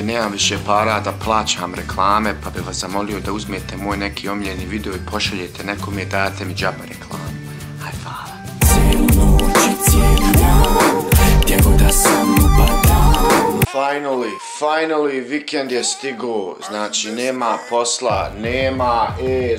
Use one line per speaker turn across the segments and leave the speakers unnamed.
nemam više para da plaćam reklame, pa bih vas zamolio da uzmete moj neki omiljeni video i pošaljete nekom i dajete mi džaba reklamu. Aj, hvala. Cijelu noć i cijeli dan, gdje god da sam upadam. Finally, vikend je stigo, znači nema posla,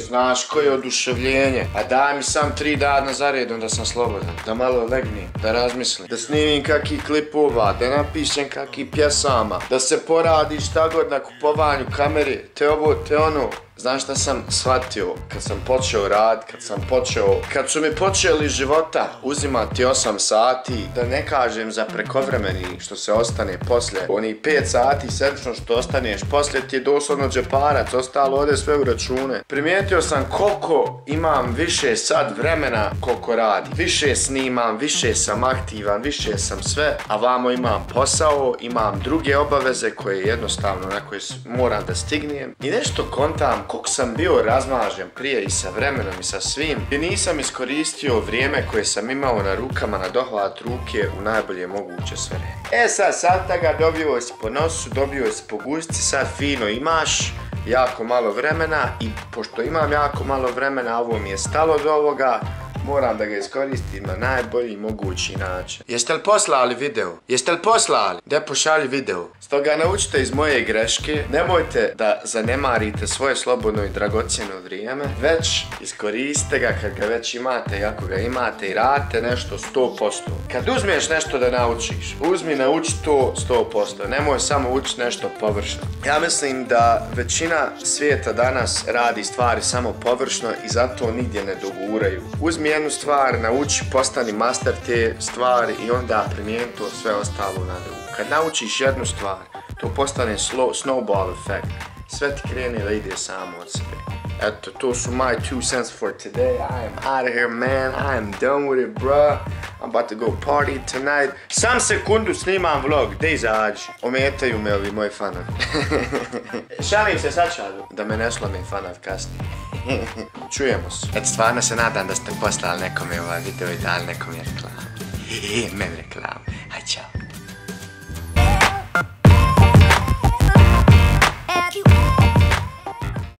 znaš koje oduševljenje. A daj mi sam 3 dana za redom da sam slobodan, da malo legnem, da razmislim, da snimim kakih klipova, da napišem kakih pjesama, da se poradi šta god na kupovanju kamere, te ovo, te ono. Znaš šta sam shvatio kad sam počeo rad, kad su mi počeli života uzimati 8 sati, da ne kažem za prekovremeni što se ostane poslije, oni 5 sati sedmično što ostaneš poslije ti je doslovno džeparac, ostalo ode sve u račune. Primijetio sam koliko imam više sad vremena koliko radim, više snimam, više sam aktivan, više sam sve, a vamo imam posao, imam druge obaveze koje jednostavno na koje moram da stignem i nešto kontam koliko sam bio razmažen prije i sa vremenom i sa svim i nisam iskoristio vrijeme koje sam imao na rukama, na dohvat ruke u najbolje moguće sve vreme. Sad ga dobio si po nosu, dobio si po guzici, sad fino imaš jako malo vremena i pošto imam jako malo vremena, ovo mi je stalo do ovoga, moram da ga iskoristim na najbolji mogući način. Jeste li poslali video? Da pošalji video. Stoga naučite iz moje greške, nemojte da zanemarite svoje slobodno i dragocjeno vrijeme, već iskoriste ga kad ga već imate i ako ga imate i radite nešto 100%. Kad uzmeš nešto da naučiš, nauči to 100%, nemoj samo učiti nešto površno. Ja mislim da većina svijeta danas radi stvari samo površno i zato nigdje ne doguraju. Uzmi jednu stvar, nauči, postani master te stvari i onda primijeni to sve ostalo na drugu. Kad naučiš jednu stvar, to postane snowball effect. Sve ti krene da ide samo od sebe. Eto, to su my 2 cents for today. I am out of here, man. I am done with it, bruh. I'm about to go party tonight. Sam sekundu snimam vlog, gdje izađi. Ometaju me ovi moji fanovi. Šalim se sad šalim. Da me ne slome fanov kasnije. Čujemo se. Eto, stvarno se nadam da ste poslali nekome ovaj video i dali nekome reklamu. Meni reklamu. Aj, čao.